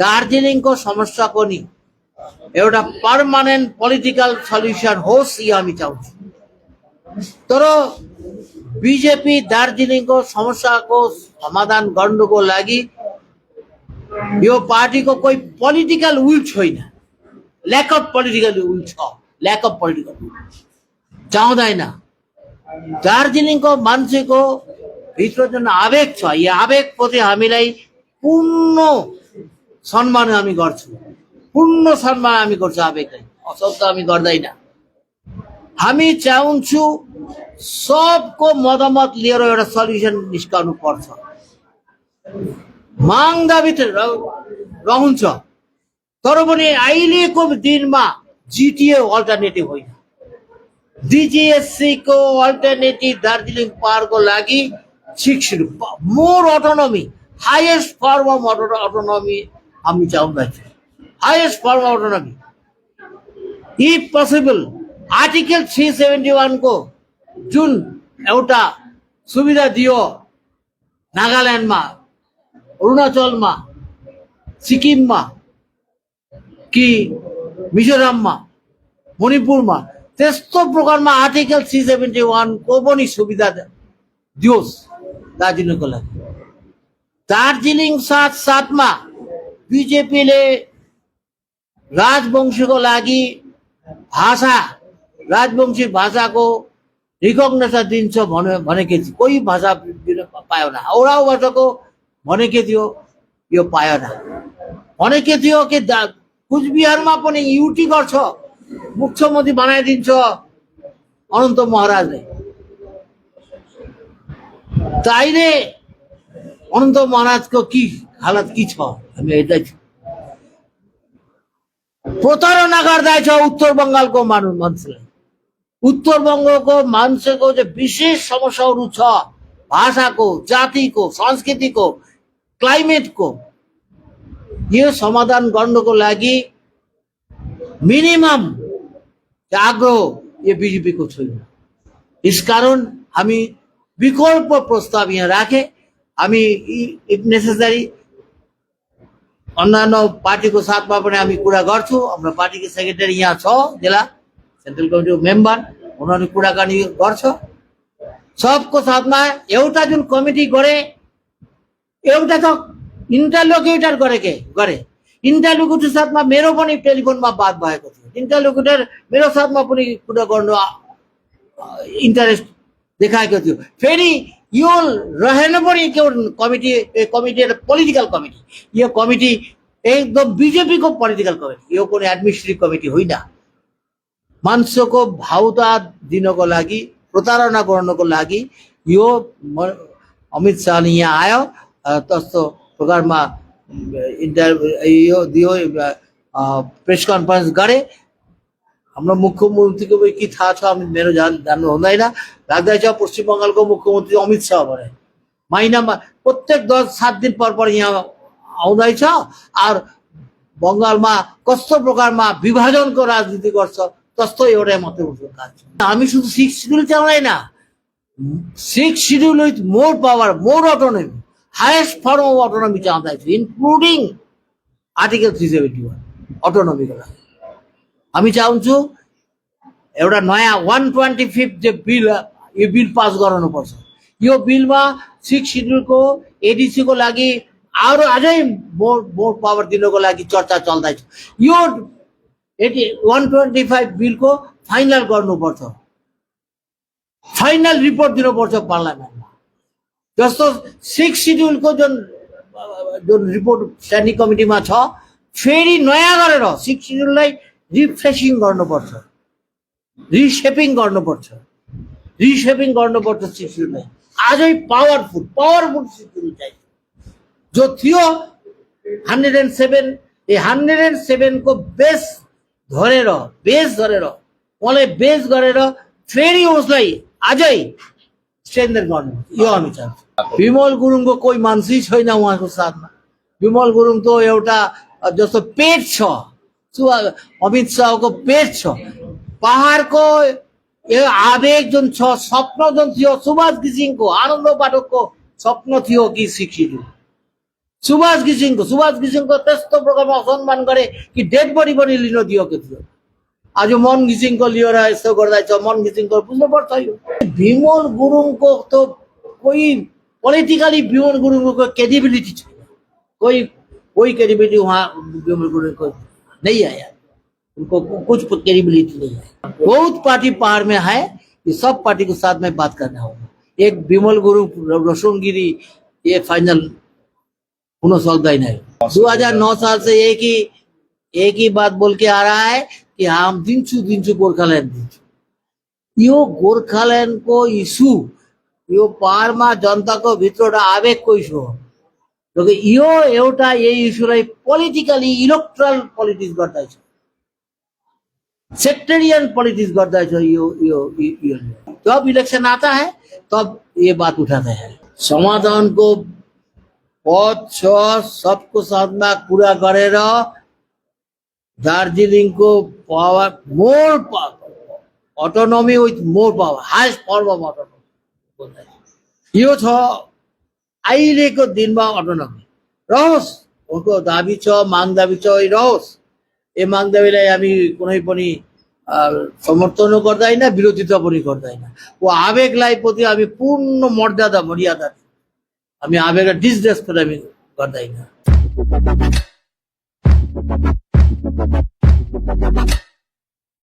दार्जिलिङ को समस्या को नि एउटा पर्मानेंट पॉलिटिकल सल्यूशन होस् ये हामी चाहन्छौं। तर बीजेपी दार्जिलिङ को समस्या को समाधान गर्नुको लागि यो पार्टी को कोही पोलिटिकल विल छैन। ल्याक अफ पोलिटिकल विल छ, ल्याक अफ पोलिटिकल विल चाहदैन। दार्जिलिङ को मान्छेको भित्र जुन आवेग छ, यो आवेग प्रति हामीलाई पूर्ण सम्मान हामी गर्छौं, पूर्ण सम्मान हामी गर्छौं। आवेगलाई अशब्द हामी गर्दैन। हामी चाहन्छौं सबको मदमत लिएर एउटा सल्युसन निस्कनु पर्छ। माग दाबी रहन्छ, तर पनि अहिलेको दिनमा जीटीए अल्टरनेटिभ होइन। डीजीएससी को अल्टरनेटिभ दार्जिलिङ पहाडको लागि more autonomy, highest form of autonomy हामी चाहन्छौं। Highest form of autonomy if possible article 371 को जुन एउटा सुविधा दियो नागाल्यान्डमा, अरुणाचलमा, सिक्किममा कि मिजोरममा, मणिपुरमा, त्यस्तो प्रकारमा आर्टिकल 371 को पनि सुविधा दियोस् दार्जिलिङको लागि। दार्जिलिङ साथ साथमा बीजेपीले राजवंशीको लागि भाषा, राजवंशी भाषाको रिकग्नेसन दिन्छ भनेको थियो। कोही भाषा पाएन। औराउ भाषाको भनेको थियो, यो पाएन। भनेको थियो कि कुचबिहारमा पनि युटी गर्छ, मुख्यमन्त्री बनाइदिन्छ अनन्त महाराजले। त अहिले अनन्त महाराजको की हालत की छ हामी हेर्दैछौँ। प्रतारणा गर्दैछ उत्तर बंगालको मान्छेलाई। उत्तर बंगको मान्छेको जो विशेष समस्याहरू छ, भाषाको, जातिको, संस्कृतिको, क्लाइमेटको, यो समाधान गर्नको लागि मिनिमम आग्रह यो बीजेपी को छैन। यसकारण हामी विकल्प प्रस्ताव यहाँ राखे। हामी इफ नेसेसरी अन्य पार्टी को साथमा पनि हामी कुरा गर्छौं। हाम्रो पार्टी के सेक्रेटरी यहाँ छ, जिल्ला सेन्ट्रल कमिटी मेम्बर, उनीहरु कुराकानी गर्छ। सबको साथमा एउटा जुन कमिटी गरे, एउटा त इन्टरलोक्युटर गरे। इन्टरलोक्युटर साथमा मेरो पनि टेलिफोनमा बात भएको थियो। इन्टरलोक्युटर मेरो साथमा पनि कुरा गर्नु इन्टरेस्ट देखाएको थियो। फेरि यो रहेन पनि के कमिटी, कमिटी पोलिटिकल कमिटी, यो कमिटी एकदम बीजेपी को पोलिटिकल कमिटी, यो कुनै एडमिनिस्ट्रेटिभ कमिटी होइन। मान्छेको भावता दिनको लागि, प्रतारणा गर्नको लागि यो अमित शाह यहाँ आयो, त्यस्तो प्रकारमा यो दियो, प्रेस कन्फरेन्स गरे। हाम्रो मुख्यमन्त्रीको के थाहा छ मेरो जान्नु हुँदैन। लाग्दैछ पश्चिम बंगालको मुख्यमन्त्री अमित शाह भने महिनामा प्रत्येक 10-7 दिन पर यहाँ आउँदैछ। और बंगालमा कस्तो प्रकारमा विभाजनको राजनीति गर्छ त्यस्तो एउटै मात्रै उसको काज छ। हामी शुद्ध 6 शेड्युल चाहदैन। 6 schedule with more power, more autonomy, highest form of autonomy चाहदैछ, इन्क्लुडिङ आर्टिकल 371 अटोनोमीको लागि। हामी चाहन्छौँ एउटा नयाँ 125 जो बिल, यो बिल पास गराउनुपर्छ। यो बिलमा 6 शेड्युल को एडीसी को लागि अरू अझै मोर पावर दिनको लागि चर्चा चल्दैछ। यो 125 बिल को फाइनल गर्नुपर्छ, फाइनल रिपोर्ट दिनुपर्छ पार्लियामेन्टमा। जस्तो 6 शेड्युल को जुन रिपोर्ट स्ट्यान्डिङ कमिटीमा छ, फेरि नयाँ गरेर 6 शेड्युललाई रिफ्रेशिङ गर्नुपर्छ, रिसेपिङ गर्नुपर्छ, 6 शेड्युललाई अझै पावरफुल शेड्युल चाहिन्छ। जो थियो 107, ये 107 को बेस धरेर उहाँलाई बेस गरेर फेरि उसलाई अझै स्ट्रेन्थन गर्नु, यो हामी चाहन्छौँ। विमल गुरुङको कोही मान्छे छैन उहाँको साथमा। विमल गुरुङ त एउटा जस्तो पेट छ, अमित शाहको पेट छ। पहाडको એ આવેગ જોન છો સ્વપ્ન જોન થયો સુભાષ ગિસિંકો આનંદ પાઠક સ્વપ્ન થયો কি શીખી સુભાષ ગિસિંકો તેસ્તો પ્રકારમાં અસન્માન કરે કે ડેડ બોડી पनि लिन दियो के थियो आज मन घिसिङको लिएर यस्तो गर्दैछ मन घिसिङको बुझ्नु पर्छ यो विमल गुरुङको तो कोही पोलिटिकली विमल गुरुङको क्रेडिबिलिटी छैन कोई क्रेडिबिलिटी वहाँ विमल गुरुङ को नहीं आया उनको कुछ क्रेडिबिलिटी नहीं है बहुत पार्टी पहाड़ में है ये सब पार्टी के साथ में बात करना होगा एक विमल गुरुङ रोशनगिरी ये फाइनल होना सकता ही नहीं 2009 साल से एक ही बात बोल के आ रहा है कि हम दिन्छु गोर्खाल्यान्ड दिन्छु यो गोर्खाल्यान्डको इस्यु यो पहाडमा जनताको भित्रबाट आवेगको इस्यु हो किनकि यो एउटा यही इस्युलाई पोलिटिकली इलेक्ट्रल पोलिटिक्स गर्दैछ सेक्टरियन पॉलिटिक्स गर्दैछ यो जब इलेक्शन आता है तब ये बात उठाते हैं समाधान को पद छ सबको साथमा कुरा गरेर दार्जिलिङ को power more autonomy with more power highest form of autonomy यो छ अहिलेको दिनमा अटोनोमी रहोस् उनको दाबी छ माग दाबी छ रहोस् ए माग दाबीलाई हामी कुनै पनि समर्थन गर्दैन विरोधिता पनि गर्दैन वो आवेगलाई प्रति हामी पूर्ण मर्यादा हामी आवेगलाई डिसरेस्पेक्ट हामी गर्दैन